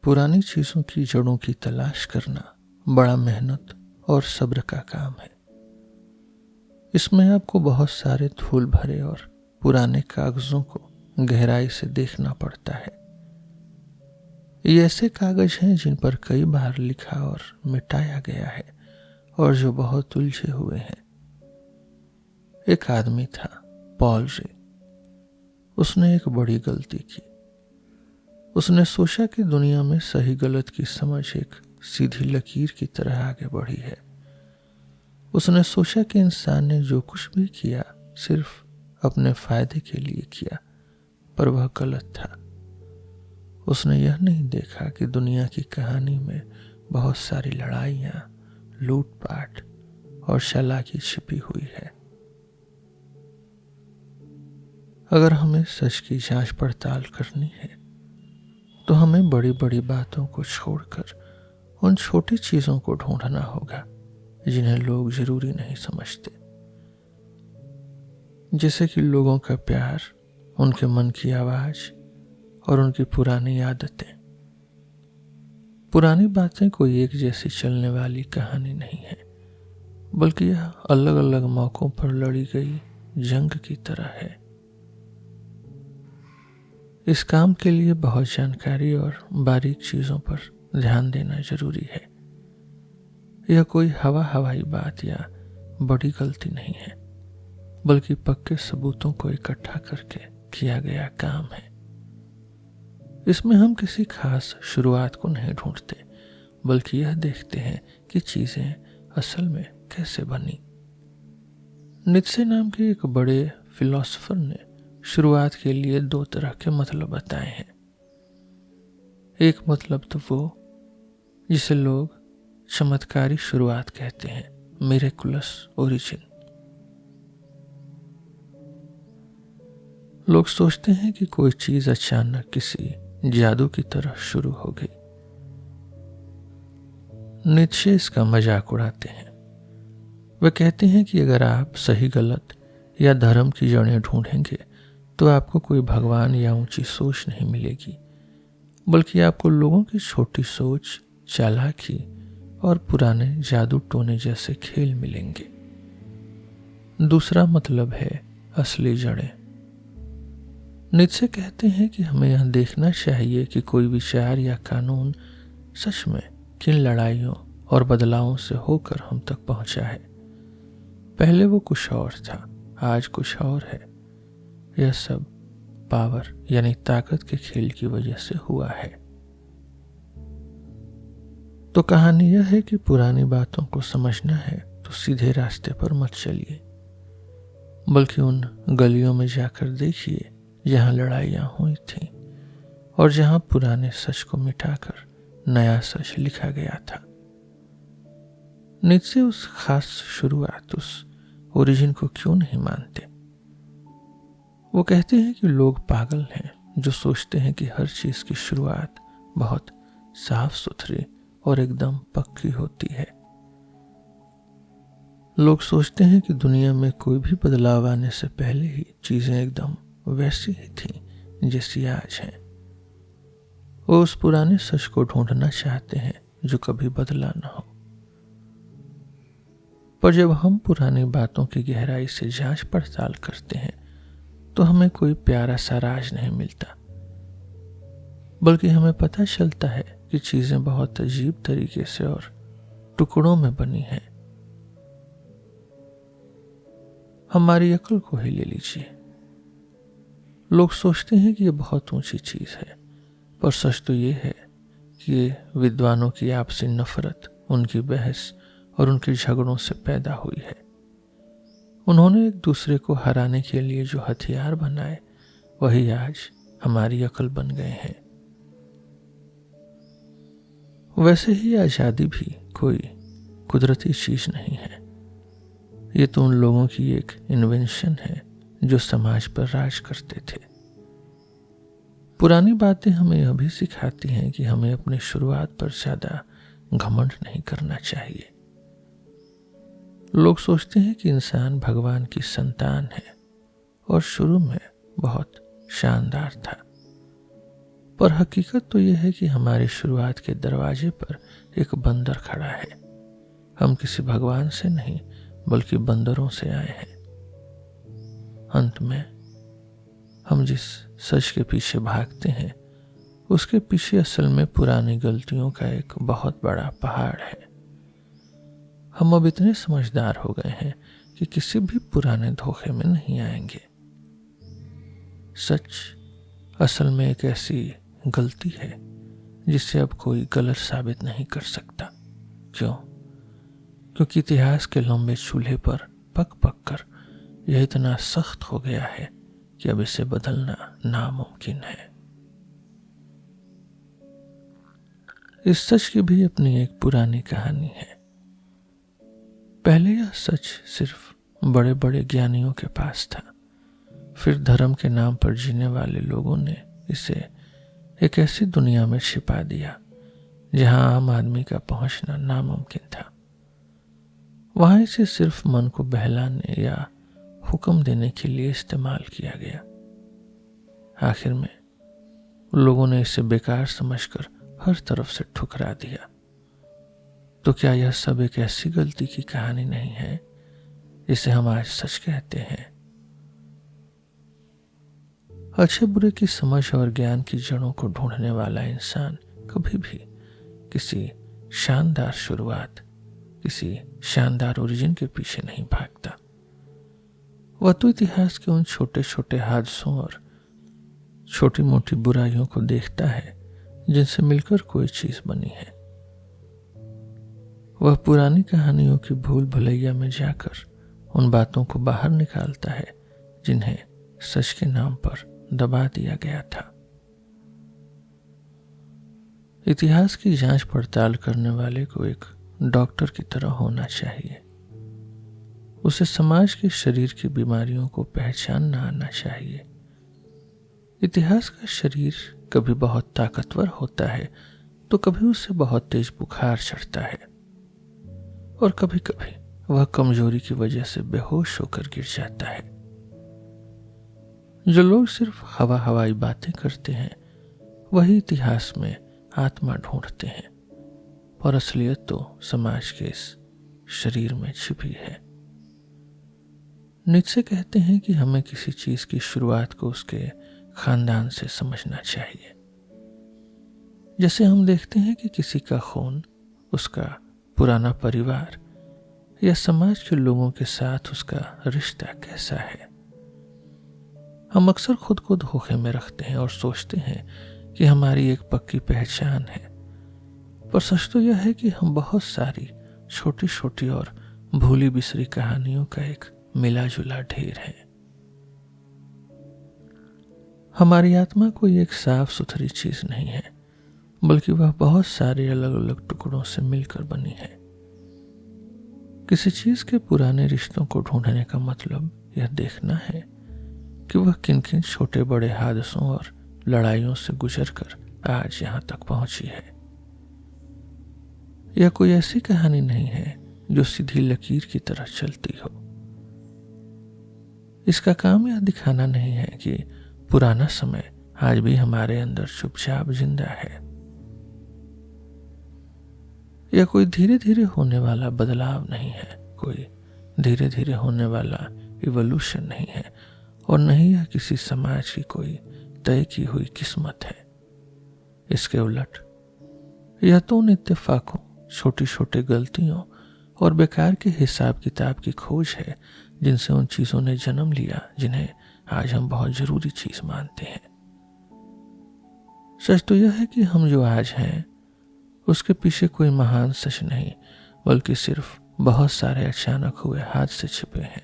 पुरानी चीजों की जड़ों की तलाश करना बड़ा मेहनत और सब्र का काम है। इसमें आपको बहुत सारे धूल भरे और पुराने कागजों को गहराई से देखना पड़ता है। ये ऐसे कागज हैं जिन पर कई बार लिखा और मिटाया गया है और जो बहुत उलझे हुए हैं। एक आदमी था, पॉल रे। उसने एक बड़ी गलती की। उसने सोचा कि दुनिया में सही गलत की समझ एक सीधी लकीर की तरह आगे बढ़ी है। उसने सोचा कि इंसान ने जो कुछ भी किया सिर्फ अपने फायदे के लिए किया, पर वह गलत था। उसने यह नहीं देखा कि दुनिया की कहानी में बहुत सारी लड़ाइयाँ, लूटपाट और चालाकी छिपी हुई है। अगर हमें सच की जांच पड़ताल करनी है तो हमें बड़ी बड़ी बातों को छोड़कर उन छोटी चीजों को ढूंढना होगा जिन्हें लोग जरूरी नहीं समझते, जैसे कि लोगों का प्यार, उनके मन की आवाज और उनकी पुरानी आदतें। पुरानी बातें कोई एक जैसी चलने वाली कहानी नहीं है, बल्कि यह अलग अलग मौकों पर लड़ी गई जंग की तरह है। इस काम के लिए बहुत जानकारी और बारीक चीजों पर ध्यान देना जरूरी है। यह कोई हवाई बात या बड़ी गलती नहीं है, बल्कि पक्के सबूतों को इकट्ठा करके किया गया काम है। इसमें हम किसी खास शुरुआत को नहीं ढूंढते, बल्कि यह देखते हैं कि चीजें असल में कैसे बनी। नीत्शे नाम के एक बड़े फिलोसोफर ने शुरुआत के लिए दो तरह के मतलब बताए हैं। एक मतलब तो वो जिसे लोग चमत्कारी शुरुआत कहते हैं, मिरेकुलस ओरिजिन। लोग सोचते हैं कि कोई चीज अचानक किसी जादू की तरह शुरू हो गई। नीत्शे इसका मजाक उड़ाते हैं। वे कहते हैं कि अगर आप सही गलत या धर्म की जड़ें ढूंढेंगे तो आपको कोई भगवान या ऊंची सोच नहीं मिलेगी, बल्कि आपको लोगों की छोटी सोच, चालाकी और पुराने जादू टोने जैसे खेल मिलेंगे। दूसरा मतलब है असली जड़ें। नीत्शे कहते हैं कि हमें यह देखना चाहिए कि कोई विचार या कानून सच में किन लड़ाइयों और बदलावों से होकर हम तक पहुंचा है। पहले वो कुछ और था, आज कुछ और है। यह सब पावर यानी ताकत के खेल की वजह से हुआ है। तो कहानी यह है कि पुरानी बातों को समझना है तो सीधे रास्ते पर मत चलिए, बल्कि उन गलियों में जाकर देखिए जहां लड़ाइयां हुई थीं और जहां पुराने सच को मिटाकर नया सच लिखा गया था। नीत्शे उस खास शुरुआत, उस ओरिजिन को क्यों नहीं मानते? वो कहते हैं कि लोग पागल हैं जो सोचते हैं कि हर चीज की शुरुआत बहुत साफ सुथरी और एकदम पक्की होती है। लोग सोचते हैं कि दुनिया में कोई भी बदलाव आने से पहले ही चीजें एकदम वैसी ही थीं जैसी आज हैं। वो उस पुराने सच को ढूंढना चाहते हैं जो कभी बदला ना हो। पर जब हम पुरानी बातों की गहराई से जांच पड़ताल करते हैं तो हमें कोई प्यारा सा राज नहीं मिलता, बल्कि हमें पता चलता है कि चीजें बहुत अजीब तरीके से और टुकड़ों में बनी हैं। हमारी अक्ल को ही ले लीजिए। लोग सोचते हैं कि यह बहुत ऊंची चीज है, पर सच तो ये है कि विद्वानों की आपसी नफरत, उनकी बहस और उनके झगड़ों से पैदा हुई है। उन्होंने एक दूसरे को हराने के लिए जो हथियार बनाए वही आज हमारी अक्ल बन गए हैं। वैसे ही आजादी भी कोई कुदरती चीज नहीं है। ये तो उन लोगों की एक इन्वेंशन है जो समाज पर राज करते थे। पुरानी बातें हमें यह भी सिखाती हैं कि हमें अपनी शुरुआत पर ज्यादा घमंड नहीं करना चाहिए। लोग सोचते हैं कि इंसान भगवान की संतान है और शुरू में बहुत शानदार था, और हकीकत तो यह है कि हमारी शुरुआत के दरवाजे पर एक बंदर खड़ा है। हम किसी भगवान से नहीं बल्कि बंदरों से आए हैं। अंत में हम जिस सच के पीछे भागते हैं उसके पीछे असल में पुरानी गलतियों का एक बहुत बड़ा पहाड़ है। हम अब इतने समझदार हो गए हैं कि किसी भी पुराने धोखे में नहीं आएंगे। सच असल में एक ऐसी गलती है जिसे अब कोई गलत साबित नहीं कर सकता। क्यों? क्योंकि इतिहास के लंबे चूल्हे पर पक पक कर यह इतना सख्त हो गया है कि अब इसे बदलना नामुमकिन है। इस सच की भी अपनी एक पुरानी कहानी है। पहले यह सच सिर्फ बड़े बड़े ज्ञानियों के पास था। फिर धर्म के नाम पर जीने वाले लोगों ने इसे एक ऐसी दुनिया में छिपा दिया जहां आम आदमी का पहुंचना नामुमकिन था। वहां इसे सिर्फ मन को बहलाने या हुक्म देने के लिए इस्तेमाल किया गया। आखिर में लोगों ने इसे बेकार समझकर हर तरफ से ठुकरा दिया। तो क्या यह सब एक ऐसी गलती की कहानी नहीं है जिसे हम आज सच कहते हैं? अच्छे बुरे की समझ और ज्ञान की जड़ों को ढूंढने वाला इंसान कभी भी किसी शानदार शुरुआत, किसी शानदार ओरिजिन के पीछे नहीं भागता। वह तो इतिहास के उन छोटे छोटे हादसों और छोटी मोटी बुराइयों को देखता है जिनसे मिलकर कोई चीज बनी है। वह पुरानी कहानियों की भूल भुलैया में जाकर उन बातों को बाहर निकालता है जिन्हें सच के नाम पर दबा दिया गया था। इतिहास की जांच पड़ताल करने वाले को एक डॉक्टर की तरह होना चाहिए। उसे समाज के शरीर की बीमारियों को पहचानना आना चाहिए। इतिहास का शरीर कभी बहुत ताकतवर होता है तो कभी उसे बहुत तेज बुखार चढ़ता है और कभी कभी वह कमजोरी की वजह से बेहोश होकर गिर जाता है। जो लोग सिर्फ हवाई बातें करते हैं वही इतिहास में आत्मा ढूंढते हैं और असलियत तो समाज के इस शरीर में छिपी है। नीचे कहते हैं कि हमें किसी चीज की शुरुआत को उसके खानदान से समझना चाहिए। जैसे हम देखते हैं कि किसी का खून उसका पुराना परिवार या समाज के लोगों के साथ उसका रिश्ता कैसा है। हम अक्सर खुद को धोखे में रखते हैं और सोचते हैं कि हमारी एक पक्की पहचान है, पर सच तो यह है कि हम बहुत सारी छोटी छोटी और भूली बिसरी कहानियों का एक मिला जुला ढेर है। हमारी आत्मा कोई एक साफ सुथरी चीज नहीं है, बल्कि वह बहुत सारे अलग अलग टुकड़ों से मिलकर बनी है। किसी चीज के पुराने रिश्तों को ढूंढने का मतलब यह देखना है कि वह किन किन छोटे बड़े हादसों और लड़ाइयों से गुजरकर आज यहां तक पहुंची है। यह कोई ऐसी कहानी नहीं है जो सीधी लकीर की तरह चलती हो। इसका काम यह दिखाना नहीं है कि पुराना समय आज भी हमारे अंदर चुपचाप जिंदा है। यह कोई धीरे धीरे होने वाला बदलाव नहीं है, कोई धीरे धीरे होने वाला इवोल्यूशन नहीं है, और नहीं यह किसी समाज की कोई तय की हुई किस्मत है। इसके उलट यह तो उन इत्तेफाकों, छोटी छोटी गलतियों और बेकार के हिसाब किताब की खोज है जिनसे उन चीजों ने जन्म लिया जिन्हें आज हम बहुत जरूरी चीज मानते हैं। सच तो यह है कि हम जो आज हैं उसके पीछे कोई महान सच नहीं, बल्कि सिर्फ बहुत सारे अचानक हुए हादसे छिपे हैं।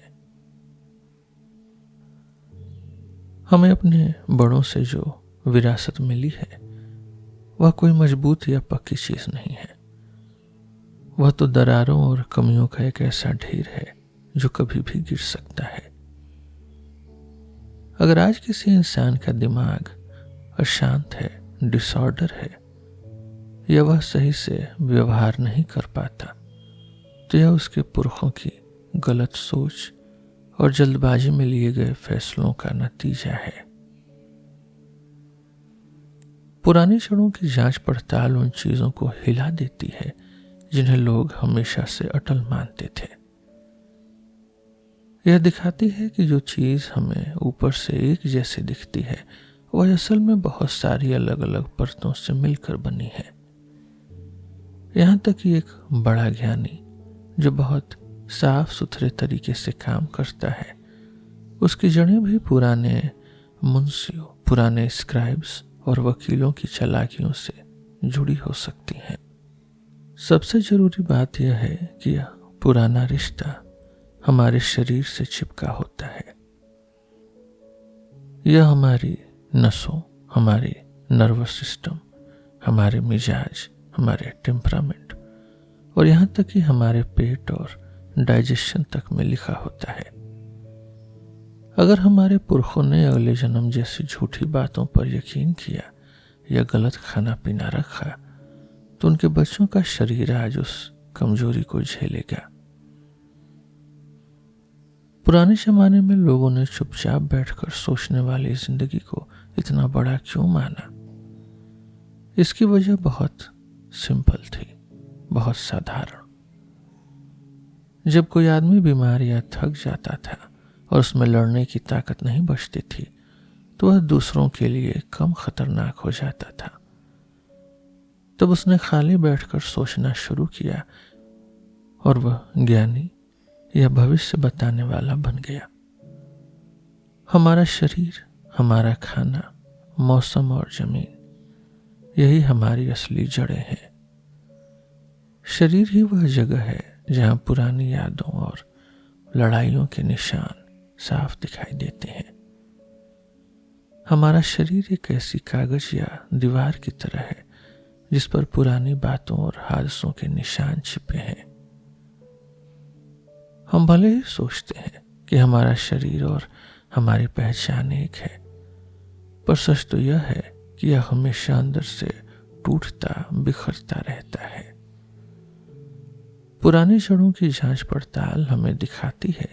हमें अपने बड़ों से जो विरासत मिली है वह कोई मजबूत या पक्की चीज नहीं है। वह तो दरारों और कमियों का एक ऐसा ढेर है जो कभी भी गिर सकता है। अगर आज किसी इंसान का दिमाग अशांत है, डिसऑर्डर है, या वह सही से व्यवहार नहीं कर पाता, तो यह उसके पुरखों की गलत सोच और जल्दबाजी में लिए गए फैसलों का नतीजा है। पुरानी क्षणों की जांच पड़ताल उन चीजों को हिला देती है जिन्हें लोग हमेशा से अटल मानते थे। यह दिखाती है कि जो चीज हमें ऊपर से एक जैसे दिखती है वह असल में बहुत सारी अलग अलग परतों से मिलकर बनी है। यहां तक कि एक बड़ा ज्ञानी जो बहुत साफ सुथरे तरीके से काम करता है, उसकी जड़ें भी पुराने मुंशियों, पुराने स्क्राइब्स और वकीलों की चालाकियों से जुड़ी हो सकती हैं। सबसे जरूरी बात यह है कि यह पुराना रिश्ता हमारे शरीर से चिपका होता है। यह हमारी नसों, हमारे नर्वस सिस्टम, हमारे मिजाज, हमारे टेम्परामेंट और यहाँ तक कि हमारे पेट और डाइजेशन तक में लिखा होता है। अगर हमारे पुरखों ने अगले जन्म जैसी झूठी बातों पर यकीन किया या गलत खाना पीना रखा तो उनके बच्चों का शरीर आज उस कमजोरी को झेलेगा। पुराने जमाने में लोगों ने चुपचाप बैठकर सोचने वाली जिंदगी को इतना बड़ा क्यों माना? इसकी वजह बहुत सिंपल थी, बहुत साधारण। जब कोई आदमी बीमार या थक जाता था और उसमें लड़ने की ताकत नहीं बचती थी तो वह दूसरों के लिए कम खतरनाक हो जाता था। तब उसने खाली बैठकर सोचना शुरू किया और वह ज्ञानी या भविष्य बताने वाला बन गया। हमारा शरीर, हमारा खाना, मौसम और जमीन, यही हमारी असली जड़ें हैं। शरीर ही वह जगह है जहां पुरानी यादों और लड़ाइयों के निशान साफ दिखाई देते हैं। हमारा शरीर एक ऐसी कागज या दीवार की तरह है जिस पर पुरानी बातों और हादसों के निशान छिपे हैं। हम भले ही सोचते हैं कि हमारा शरीर और हमारी पहचान एक है, पर सच तो यह है कि यह हमेशा अंदर से टूटता बिखरता रहता है। पुरानी जड़ों की जांच पड़ताल हमें दिखाती है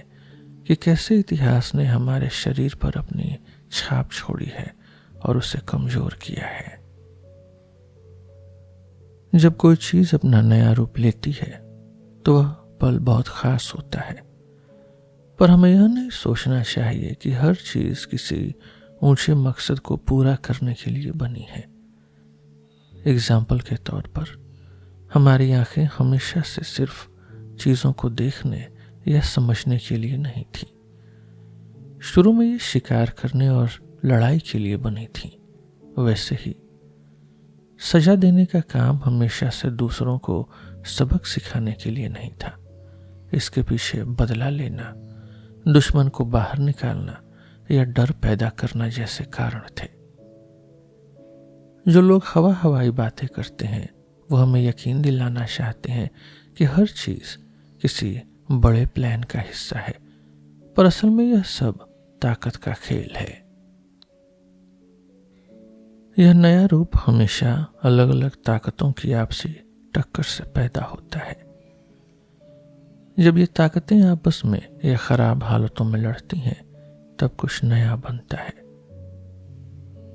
कि कैसे इतिहास ने हमारे शरीर पर अपनी छाप छोड़ी है और उसे कमजोर किया है। जब कोई चीज अपना नया रूप लेती है तो वह पल बहुत खास होता है, पर हमें यह नहीं सोचना चाहिए कि हर चीज किसी ऊंचे मकसद को पूरा करने के लिए बनी है। एग्जाम्पल के तौर पर हमारी आंखें हमेशा से सिर्फ चीजों को देखने या समझने के लिए नहीं थी। शुरू में ये शिकार करने और लड़ाई के लिए बनी थी। वैसे ही सजा देने का काम हमेशा से दूसरों को सबक सिखाने के लिए नहीं था। इसके पीछे बदला लेना, दुश्मन को बाहर निकालना या डर पैदा करना जैसे कारण थे। जो लोग हवाई बातें करते हैं वो हमें यकीन दिलाना चाहते हैं कि हर चीज किसी बड़े प्लान का हिस्सा है, पर असल में यह सब ताकत का खेल है। यह नया रूप हमेशा अलग अलग ताकतों की आपसी टक्कर से पैदा होता है। जब ये ताकतें आपस में या खराब हालतों में लड़ती हैं तब कुछ नया बनता है।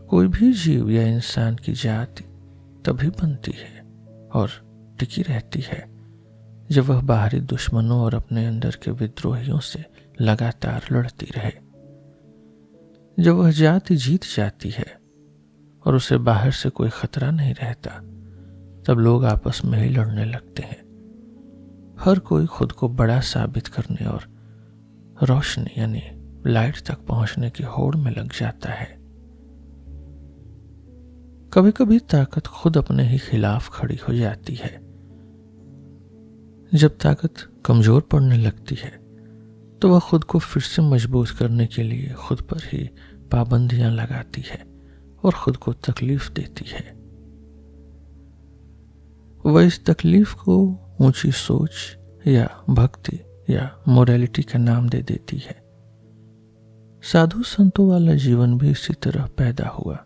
कोई भी जीव या इंसान की जाति तभी बनती है और टिकी रहती है जब वह बाहरी दुश्मनों और अपने अंदर के विद्रोहियों से लगातार लड़ती रहे। जब वह जाति जीत जाती है और उसे बाहर से कोई खतरा नहीं रहता तब लोग आपस में ही लड़ने लगते हैं। हर कोई खुद को बड़ा साबित करने और रोशनी यानी लाइट तक पहुंचने की होड़ में लग जाता है। कभी कभी ताकत खुद अपने ही खिलाफ खड़ी हो जाती है। जब ताकत कमजोर पड़ने लगती है तो वह खुद को फिर से मजबूत करने के लिए खुद पर ही पाबंदियां लगाती है और खुद को तकलीफ देती है। वह इस तकलीफ को ऊंची सोच या भक्ति या मोरालिटी का नाम दे देती है। साधु संतों वाला जीवन भी इसी तरह पैदा हुआ।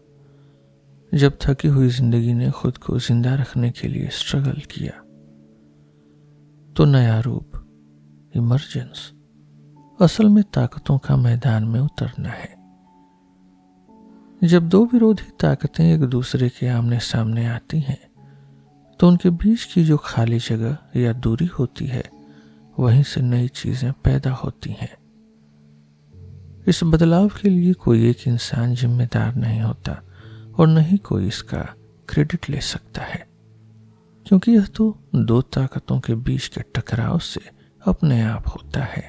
जब थकी हुई जिंदगी ने खुद को जिंदा रखने के लिए स्ट्रगल किया तो नया रूप, इमर्जेंस, असल में ताकतों का मैदान में उतरना है। जब दो विरोधी ताकतें एक दूसरे के आमने सामने आती हैं तो उनके बीच की जो खाली जगह या दूरी होती है वहीं से नई चीजें पैदा होती हैं। इस बदलाव के लिए कोई एक इंसान जिम्मेदार नहीं होता और न ही कोई इसका क्रेडिट ले सकता है, क्योंकि यह तो दो ताकतों के बीच के टकराव से अपने आप होता है।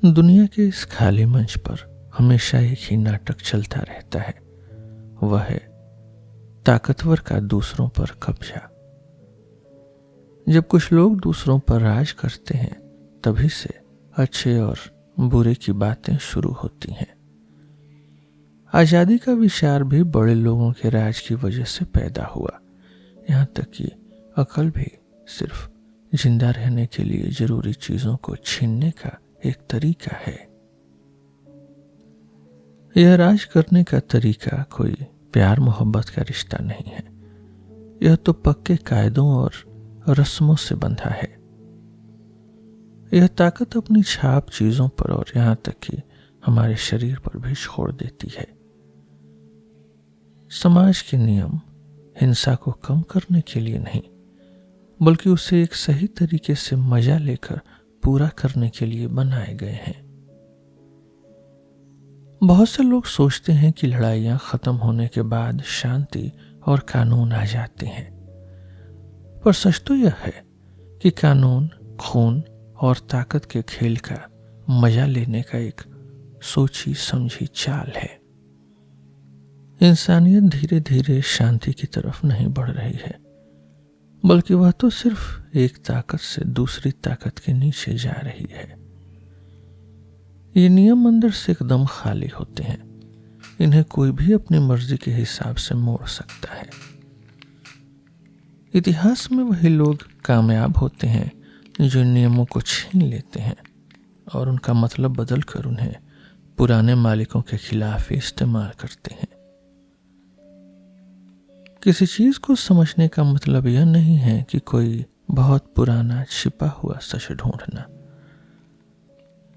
दुनिया के इस खाली मंच पर हमेशा एक ही नाटक चलता रहता है, वह है ताकतवर का दूसरों पर कब्जा। जब कुछ लोग दूसरों पर राज करते हैं तभी से अच्छे और बुरे की बातें शुरू होती हैं। आजादी का विचार भी बड़े लोगों के राज की वजह से पैदा हुआ। यहाँ तक कि अकल भी सिर्फ जिंदा रहने के लिए जरूरी चीजों को छीनने का एक तरीका है। यह राज करने का तरीका कोई प्यार मोहब्बत का रिश्ता नहीं है। यह तो पक्के कायदों और रस्मों से बंधा है। यह ताकत अपनी छाप चीजों पर और यहाँ तक कि हमारे शरीर पर भी छोड़ देती है। समाज के नियम हिंसा को कम करने के लिए नहीं, बल्कि उसे एक सही तरीके से मजा लेकर पूरा करने के लिए बनाए गए हैं। बहुत से लोग सोचते हैं कि लड़ाइयां खत्म होने के बाद शांति और कानून आ जाते हैं, पर सच तो यह है कि कानून खून और ताकत के खेल का मजा लेने का एक सोची समझी चाल है। इंसानियत धीरे धीरे शांति की तरफ नहीं बढ़ रही है, बल्कि वह तो सिर्फ एक ताकत से दूसरी ताकत के नीचे जा रही है। ये नियम अंदर से एकदम खाली होते हैं। इन्हें कोई भी अपनी मर्जी के हिसाब से मोड़ सकता है। इतिहास में वही लोग कामयाब होते हैं जो नियमों को छीन लेते हैं और उनका मतलब बदलकर उन्हें पुराने मालिकों के खिलाफ इस्तेमाल करते हैं। किसी चीज को समझने का मतलब यह नहीं है कि कोई बहुत पुराना छिपा हुआ सच ढूंढना।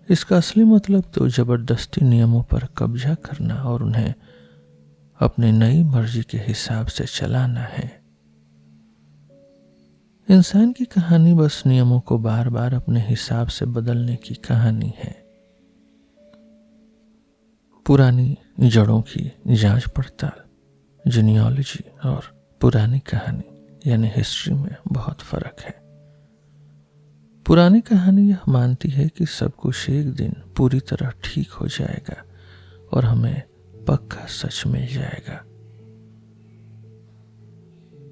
इसका असली मतलब तो जबरदस्ती नियमों पर कब्जा करना और उन्हें अपनी नई मर्जी के हिसाब से चलाना है। इंसान की कहानी बस नियमों को बार बार अपने हिसाब से बदलने की कहानी है। पुरानी जड़ों की जांच पड़ताल, जीनियोलॉजी और पुरानी कहानी यानी हिस्ट्री में बहुत फर्क है। पुरानी कहानी यह मानती है कि सब कुछ एक दिन पूरी तरह ठीक हो जाएगा और हमें पक्का सच मिल जाएगा।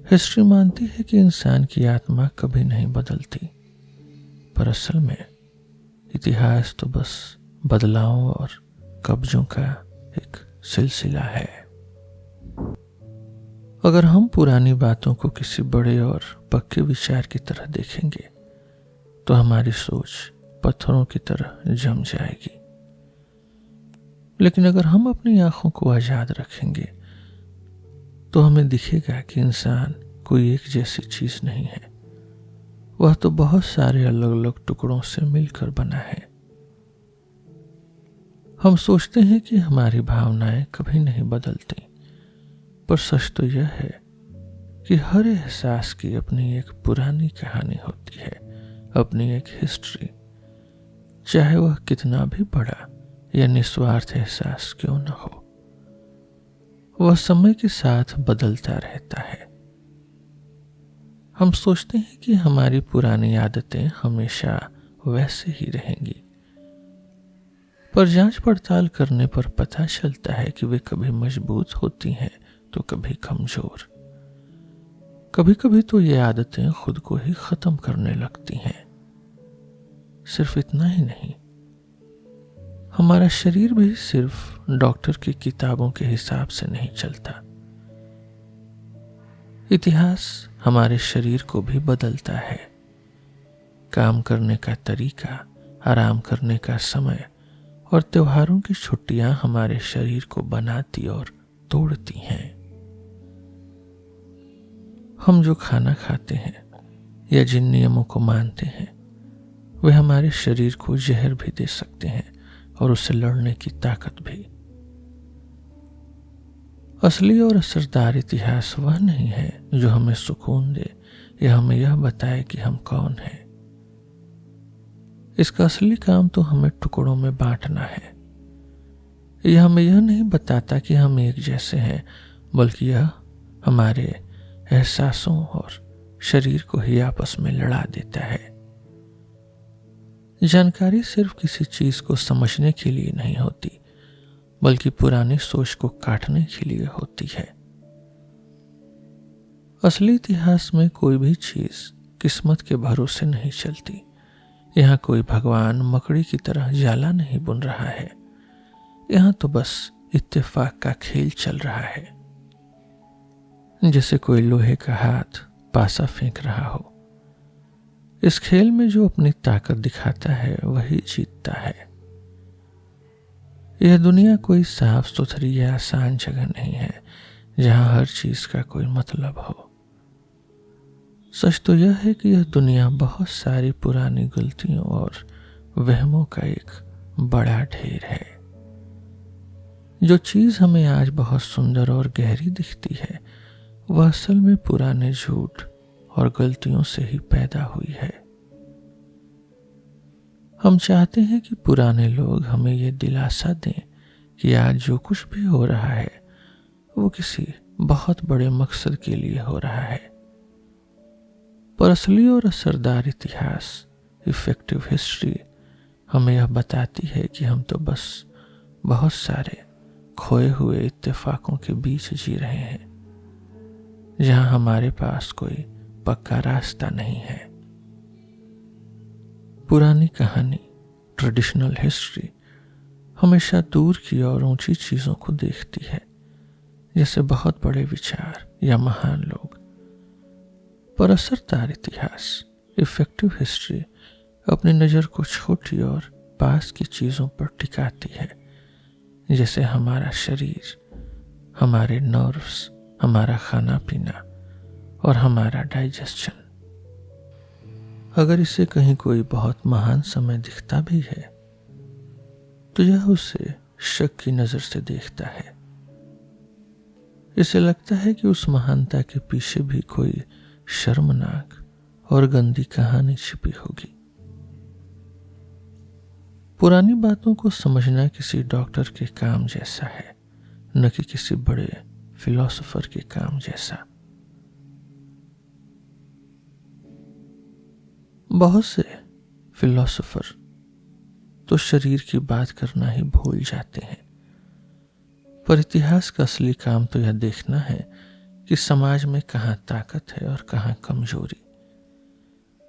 हिस्ट्री मानती है कि इंसान की आत्मा कभी नहीं बदलती, पर असल में इतिहास तो बस बदलावों और कब्जों का एक सिलसिला है। अगर हम पुरानी बातों को किसी बड़े और पक्के विचार की तरह देखेंगे तो हमारी सोच पत्थरों की तरह जम जाएगी। लेकिन अगर हम अपनी आंखों को आजाद रखेंगे तो हमें दिखेगा कि इंसान कोई एक जैसी चीज नहीं है। वह तो बहुत सारे अलग अलग टुकड़ों से मिलकर बना है। हम सोचते हैं कि हमारी भावनाएं कभी नहीं बदलती, पर सच तो यह है कि हर एहसास की अपनी एक पुरानी कहानी होती है, अपनी एक हिस्ट्री। चाहे वह कितना भी बड़ा या निस्वार्थ एहसास क्यों न हो, वह समय के साथ बदलता रहता है। हम सोचते हैं कि हमारी पुरानी आदतें हमेशा वैसे ही रहेंगी, पर जांच पड़ताल करने पर पता चलता है कि वे कभी मजबूत होती हैं तो कभी कमजोर। कभी कभी तो ये आदतें खुद को ही खत्म करने लगती हैं। सिर्फ इतना ही नहीं, हमारा शरीर भी सिर्फ डॉक्टर की किताबों के हिसाब से नहीं चलता। इतिहास हमारे शरीर को भी बदलता है। काम करने का तरीका, आराम करने का समय और त्योहारों की छुट्टियां हमारे शरीर को बनाती और तोड़ती हैं। हम जो खाना खाते हैं या जिन नियमों को मानते हैं वे हमारे शरीर को जहर भी दे सकते हैं और उससे लड़ने की ताकत भी। असली और असरदार इतिहास वह नहीं है जो हमें सुकून दे या हमें यह बताए कि हम कौन हैं। इसका असली काम तो हमें टुकड़ों में बांटना है। यह हमें यह नहीं बताता कि हम एक जैसे हैं, बल्कि यह हमारे एहसासों और शरीर को ही आपस में लड़ा देता है। जानकारी सिर्फ किसी चीज को समझने के लिए नहीं होती, बल्कि पुरानी सोच को काटने के लिए होती है। असली इतिहास में कोई भी चीज किस्मत के भरोसे नहीं चलती। यहाँ कोई भगवान मकड़ी की तरह जाला नहीं बुन रहा है। यहाँ तो बस इत्तेफाक का खेल चल रहा है। जैसे कोई लोहे का हाथ पासा फेंक रहा हो। इस खेल में जो अपनी ताकत दिखाता है वही जीतता है। यह दुनिया कोई साफ सुथरी या आसान जगह नहीं है जहां हर चीज का कोई मतलब हो। सच तो यह है कि यह दुनिया बहुत सारी पुरानी गलतियों और वहमों का एक बड़ा ढेर है। जो चीज हमें आज बहुत सुंदर और गहरी दिखती है, वह असल में पुराने झूठ और गलतियों से ही पैदा हुई है। हम चाहते हैं कि पुराने लोग हमें यह दिलासा दें कि आज जो कुछ भी हो रहा है वो किसी बहुत बड़े मकसद के लिए हो रहा है। पर असली और असरदार इतिहास, इफेक्टिव हिस्ट्री, हमें यह बताती है कि हम तो बस बहुत सारे खोए हुए इत्तेफाकों के बीच जी रहे हैं, जहां हमारे पास कोई पक्का रास्ता नहीं है। पुरानी कहानी, ट्रेडिशनल हिस्ट्री, हमेशा दूर की और ऊंची चीजों को देखती है, जैसे बहुत बड़े विचार या महान लोग। पर असरदार इतिहास, इफेक्टिव हिस्ट्री, अपनी नजर को छोटी और पास की चीजों पर टिकाती है, जैसे हमारा शरीर, हमारे नर्व्स, हमारा खाना पीना और हमारा डाइजेशन। अगर इसे कहीं कोई बहुत महान समय दिखता भी है तो यह उसे शक की नजर से देखता है। इसे लगता है कि उस महानता के पीछे भी कोई शर्मनाक और गंदी कहानी छिपी होगी। पुरानी बातों को समझना किसी डॉक्टर के काम जैसा है, न कि किसी बड़े फिलोसोफर के काम जैसा। बहुत से फिलोसोफर तो शरीर की बात करना ही भूल जाते हैं, पर इतिहास का असली काम तो यह देखना है कि समाज में कहाँ ताकत है और कहाँ कमजोरी।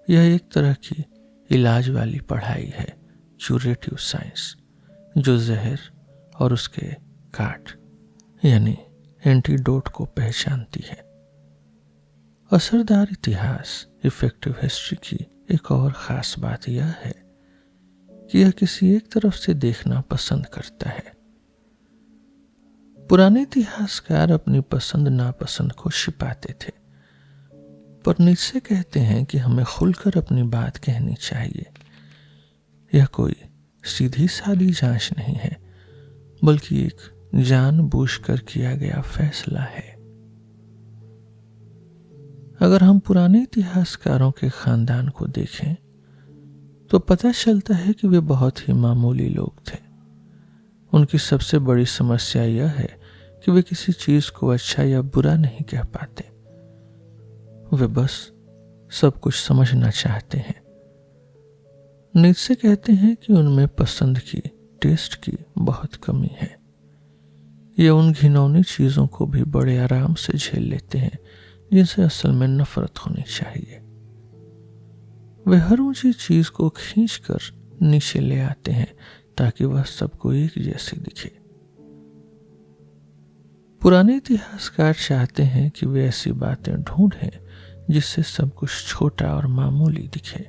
यह एक तरह की इलाज वाली पढ़ाई है, क्यूरेटिव साइंस, जो जहर और उसके काट यानी एंटीडोट को पहचानती है। असरदार इतिहास, इफेक्टिव हिस्ट्री की एक और खास बात यह है कि यह किसी एक तरफ से देखना पसंद करता है। पुराने इतिहासकार अपनी पसंद नापसंद को छिपाते थे, पर नीचे कहते हैं कि हमें खुलकर अपनी बात कहनी चाहिए। यह कोई सीधी सादी जांच नहीं है, बल्कि एक जानबूझकर किया गया फैसला है। अगर हम पुराने इतिहासकारों के खानदान को देखें तो पता चलता है कि वे बहुत ही मामूली लोग थे। उनकी सबसे बड़ी समस्या यह है कि वे किसी चीज को अच्छा या बुरा नहीं कह पाते। वे बस सब कुछ समझना चाहते हैं। नीत्शे कहते हैं कि उनमें पसंद की, टेस्ट की बहुत कमी है। ये उन घिनौनी चीजों को भी बड़े आराम से झेल लेते हैं जिनसे असल में नफरत होनी चाहिए। वे हर ऊंची चीज को खींचकर नीचे ले आते हैं ताकि वह सबको एक जैसी दिखे। पुराने इतिहासकार चाहते हैं कि वे ऐसी बातें ढूंढें जिससे सब कुछ छोटा और मामूली दिखे।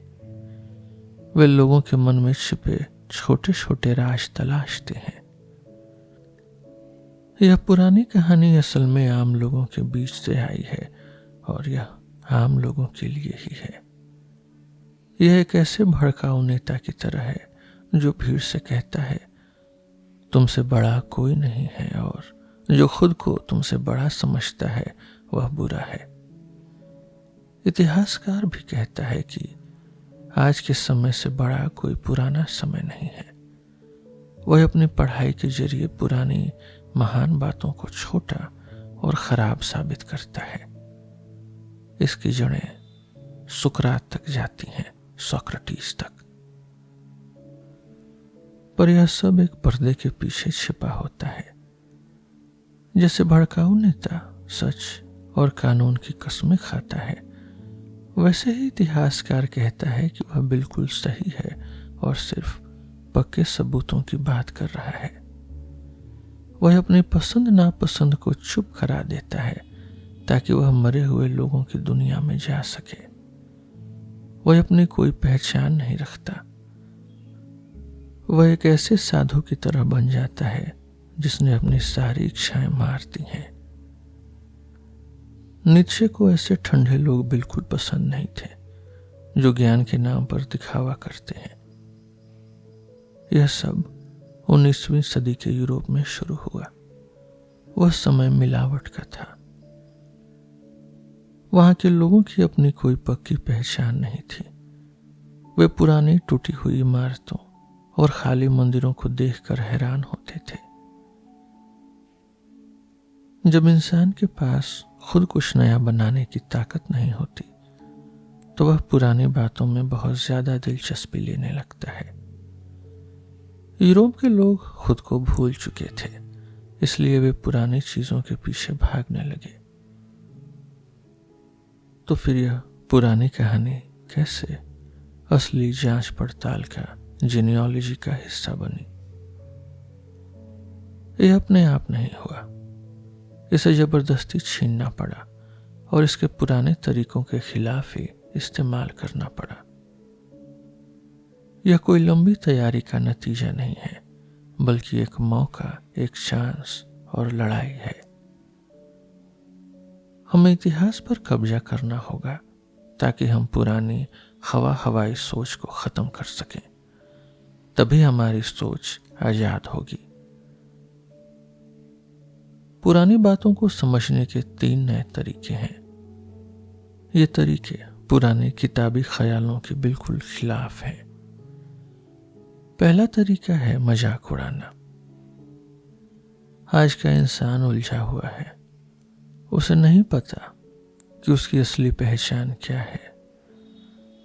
वे लोगों के मन में छिपे छोटे छोटे राज तलाशते हैं। यह पुरानी कहानी असल में आम लोगों के बीच से आई है और यह आम लोगों के लिए ही है। यह एक ऐसे भड़काऊ नेता की तरह है जो भीड़ से कहता है, तुमसे बड़ा कोई नहीं है और जो खुद को तुमसे बड़ा समझता है वह बुरा है। इतिहासकार भी कहता है कि आज के समय से बड़ा कोई पुराना समय नहीं है। वह अपनी पढ़ाई के जरिए पुरानी महान बातों को छोटा और खराब साबित करता है। इसकी जड़ें सुकरात तक जाती हैं, सोक्रेटिस तक। पर यह सब एक पर्दे के पीछे छिपा होता है। जैसे भड़काऊ नेता सच और कानून की कस्में खाता है, वैसे ही इतिहासकार कहता है कि वह बिल्कुल सही है और सिर्फ पक्के सबूतों की बात कर रहा है। वह अपनी पसंद नापसंद को चुप करा देता है ताकि वह मरे हुए लोगों की दुनिया में जा सके। वह अपनी कोई पहचान नहीं रखता। वह एक ऐसे साधु की तरह बन जाता है जिसने अपनी सारी इच्छाएं मार दी हैं। नीत्शे को ऐसे ठंडे लोग बिल्कुल पसंद नहीं थे जो ज्ञान के नाम पर दिखावा करते हैं। यह सब 19वीं सदी के यूरोप में शुरू हुआ। वह समय मिलावट का था। वहां के लोगों की अपनी कोई पक्की पहचान नहीं थी। वे पुरानी टूटी हुई इमारतों और खाली मंदिरों को देखकर हैरान होते थे। जब इंसान के पास खुद कुछ नया बनाने की ताकत नहीं होती तो वह पुरानी बातों में बहुत ज्यादा दिलचस्पी लेने लगता है। यूरोप के लोग खुद को भूल चुके थे, इसलिए वे पुरानी चीजों के पीछे भागने लगे। तो फिर यह पुरानी कहानी कैसे असली जांच पड़ताल का, जीनियोलॉजी का हिस्सा बनी? यह अपने आप नहीं हुआ। इसे जबरदस्ती छीनना पड़ा और इसके पुराने तरीकों के खिलाफ ही इस्तेमाल करना पड़ा। यह कोई लंबी तैयारी का नतीजा नहीं है, बल्कि एक मौका, एक चांस और लड़ाई है। हमें इतिहास पर कब्जा करना होगा ताकि हम पुरानी हवाई सोच को खत्म कर सकें। तभी हमारी सोच आजाद होगी। पुरानी बातों को समझने के 3 नए तरीके हैं। ये तरीके पुराने किताबी ख्यालों के बिल्कुल खिलाफ हैं। पहला तरीका है मजाक उड़ाना। आज का इंसान उलझा हुआ है। उसे नहीं पता कि उसकी असली पहचान क्या है,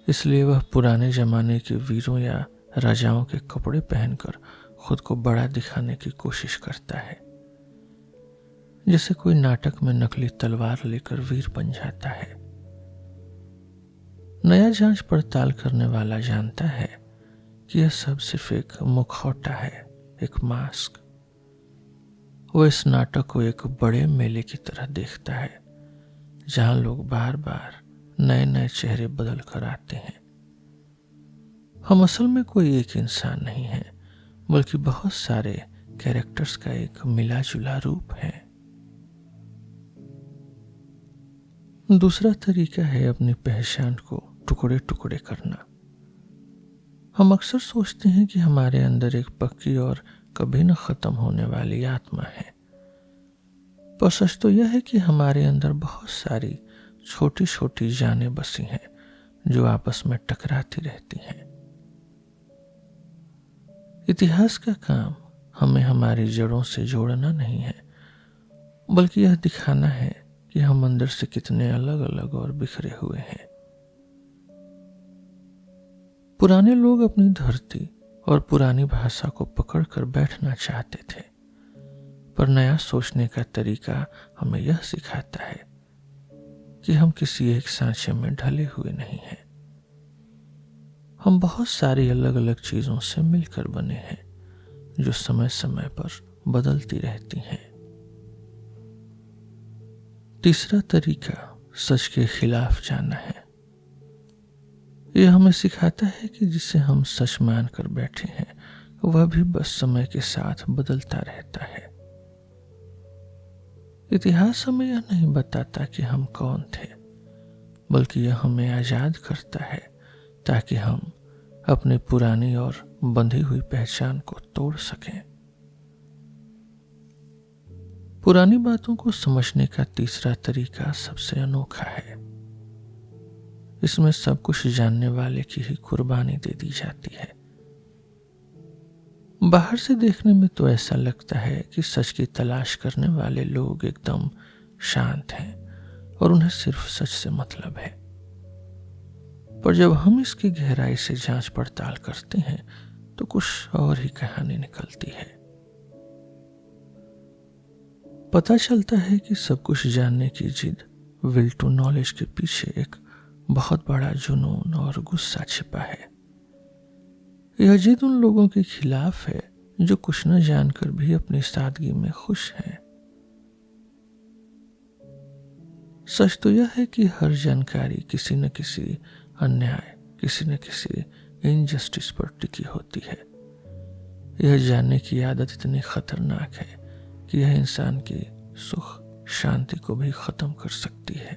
इसलिए वह पुराने जमाने के वीरों या राजाओं के कपड़े पहनकर खुद को बड़ा दिखाने की कोशिश करता है। जैसे कोई नाटक में नकली तलवार लेकर वीर बन जाता है। नया जांच पड़ताल करने वाला जानता है कि यह सब सिर्फ एक मुखौटा है, एक मास्क। वो इस नाटक को एक बड़े मेले की तरह देखता है जहां लोग बार बार नए नए चेहरे बदल कर आते हैं। हम असल में कोई एक इंसान नहीं है, बल्कि बहुत सारे कैरेक्टर्स का एक मिला जुला रूप है। दूसरा तरीका है अपनी पहचान को टुकड़े टुकड़े करना। हम अक्सर सोचते हैं कि हमारे अंदर एक पक्की और कभी न खत्म होने वाली आत्मा है, पर सच तो यह है कि हमारे अंदर बहुत सारी छोटी छोटी जानें बसी हैं जो आपस में टकराती रहती हैं। इतिहास का काम हमें हमारी जड़ों से जोड़ना नहीं है, बल्कि यह दिखाना है कि हम अंदर से कितने अलग अलग और बिखरे हुए हैं। पुराने लोग अपनी धरती और पुरानी भाषा को पकड़कर बैठना चाहते थे, पर नया सोचने का तरीका हमें यह सिखाता है कि हम किसी एक सांचे में ढले हुए नहीं हैं। हम बहुत सारी अलग अलग चीजों से मिलकर बने हैं जो समय समय पर बदलती रहती हैं। तीसरा तरीका सच के खिलाफ जाना है। यह हमें सिखाता है कि जिसे हम सच मानकर बैठे हैं वह भी बस समय के साथ बदलता रहता है। इतिहास हमें यह नहीं बताता कि हम कौन थे, बल्कि यह हमें आजाद करता है ताकि हम अपनी पुरानी और बंधी हुई पहचान को तोड़ सकें। पुरानी बातों को समझने का तीसरा तरीका सबसे अनोखा है। इसमें सब कुछ जानने वाले की ही कुर्बानी दे दी जाती है। बाहर से देखने में तो ऐसा लगता है कि सच की तलाश करने वाले लोग एकदम शांत हैं और उन्हें सिर्फ सच से मतलब है। पर जब हम इसकी गहराई से जांच पड़ताल करते हैं तो कुछ और ही कहानी निकलती है। पता चलता है कि सब कुछ जानने की जिद, विल टू नॉलेज के पीछे एक बहुत बड़ा जुनून और गुस्सा छिपा है। यह जिद उन लोगों के खिलाफ है जो कुछ न जानकर भी अपनी सादगी में खुश हैं। सच तो यह है कि हर जानकारी किसी न किसी अन्याय, किसी न किसी इनजस्टिस पर टिकी होती है। यह जानने की आदत इतनी खतरनाक है कि यह इंसान की सुख शांति को भी खत्म कर सकती है।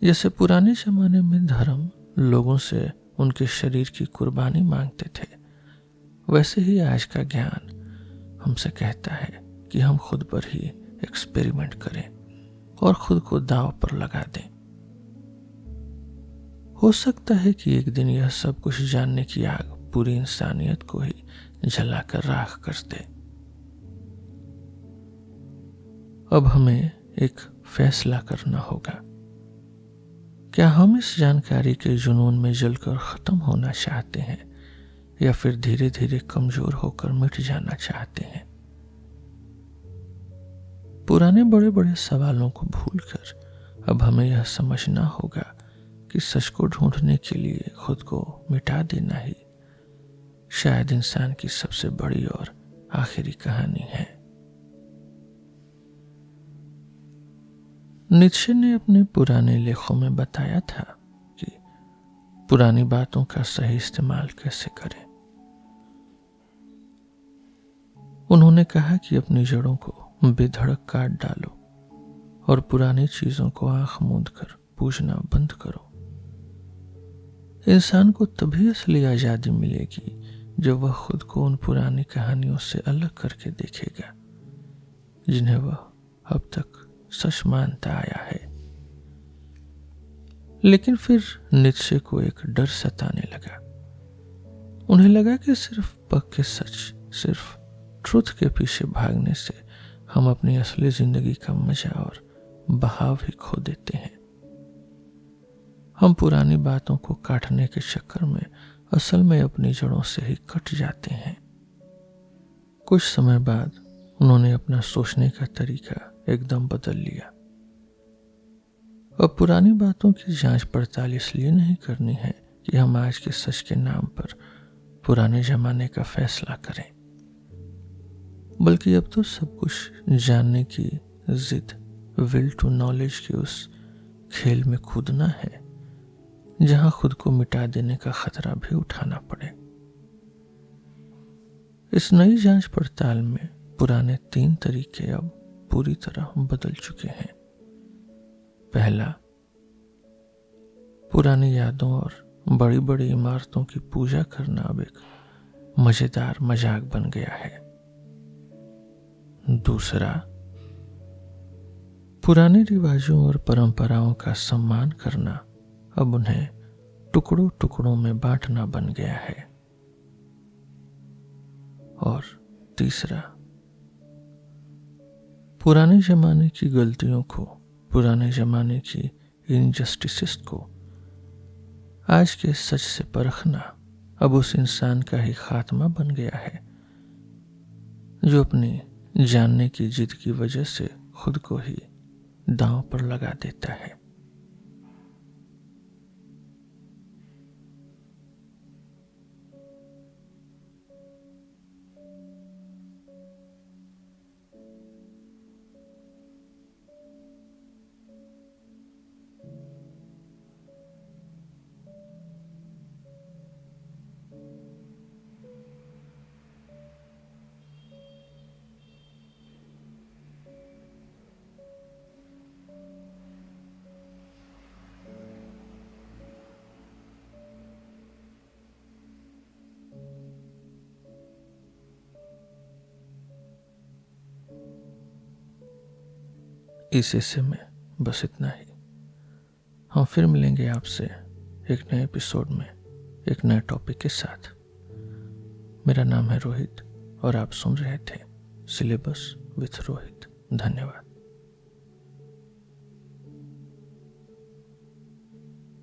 जैसे पुराने जमाने में धर्म लोगों से उनके शरीर की कुर्बानी मांगते थे, वैसे ही आज का ज्ञान हमसे कहता है कि हम खुद पर ही एक्सपेरिमेंट करें और खुद को दांव पर लगा दें। हो सकता है कि एक दिन यह सब कुछ जानने की आग पूरी इंसानियत को ही जलाकर राख कर दे। अब हमें एक फैसला करना होगा। क्या हम इस जानकारी के जुनून में जलकर खत्म होना चाहते हैं या फिर धीरे धीरे कमजोर होकर मिट जाना चाहते हैं? पुराने बड़े बड़े सवालों को भूलकर अब हमें यह समझना होगा कि सच को ढूंढने के लिए खुद को मिटा देना ही शायद इंसान की सबसे बड़ी और आखिरी कहानी है। नीत्शे ने अपने पुराने लेखों में बताया था कि पुरानी बातों का सही इस्तेमाल कैसे करें। उन्होंने कहा कि अपनी जड़ों को बेधड़क काट डालो और पुरानी चीजों को आंख मूंद कर पूजना बंद करो। इंसान को तभी असली आजादी मिलेगी जब वह खुद को उन पुरानी कहानियों से अलग करके देखेगा जिन्हें वह अब तक सच मानता आया है। लेकिन फिर नीत्शे को एक डर सताने लगा। उन्हें लगा कि सिर्फ पक्के सच, सिर्फ ट्रुथ के पीछे भागने से हम अपनी असली जिंदगी का मजा और बहाव ही खो देते हैं। हम पुरानी बातों को काटने के चक्कर में असल में अपनी जड़ों से ही कट जाते हैं। कुछ समय बाद उन्होंने अपना सोचने का तरीका एकदम बदल लिया। अब पुरानी बातों की जांच पड़ताल इसलिए नहीं करनी है कि हम आज के सच के नाम पर पुराने जमाने का फैसला करें, बल्कि अब तो सब कुछ जानने की जिद, विल टू नॉलेज के उस खेल में कूदना है जहां खुद को मिटा देने का खतरा भी उठाना पड़े। इस नई जांच पड़ताल में पुराने 3 तरीके अब पूरी तरह बदल चुके हैं। पहला, पुरानी यादों और बड़ी बड़ी इमारतों की पूजा करना अब एक मजेदार मजाक बन गया है। दूसरा, पुराने रिवाजों और परंपराओं का सम्मान करना अब उन्हें टुकड़ों टुकड़ों में बांटना बन गया है। और तीसरा, पुराने जमाने की गलतियों को, पुराने जमाने की इनजस्टिसेस को आज के सच से परखना अब उस इंसान का ही खात्मा बन गया है जो अपनी जानने की जिद की वजह से खुद को ही दांव पर लगा देता है। इस हिस्से में बस इतना ही। हम फिर मिलेंगे आपसे एक नए एपिसोड में एक नए टॉपिक के साथ। मेरा नाम है रोहित और आप सुन रहे थे सिलेबस विथ रोहित। धन्यवाद।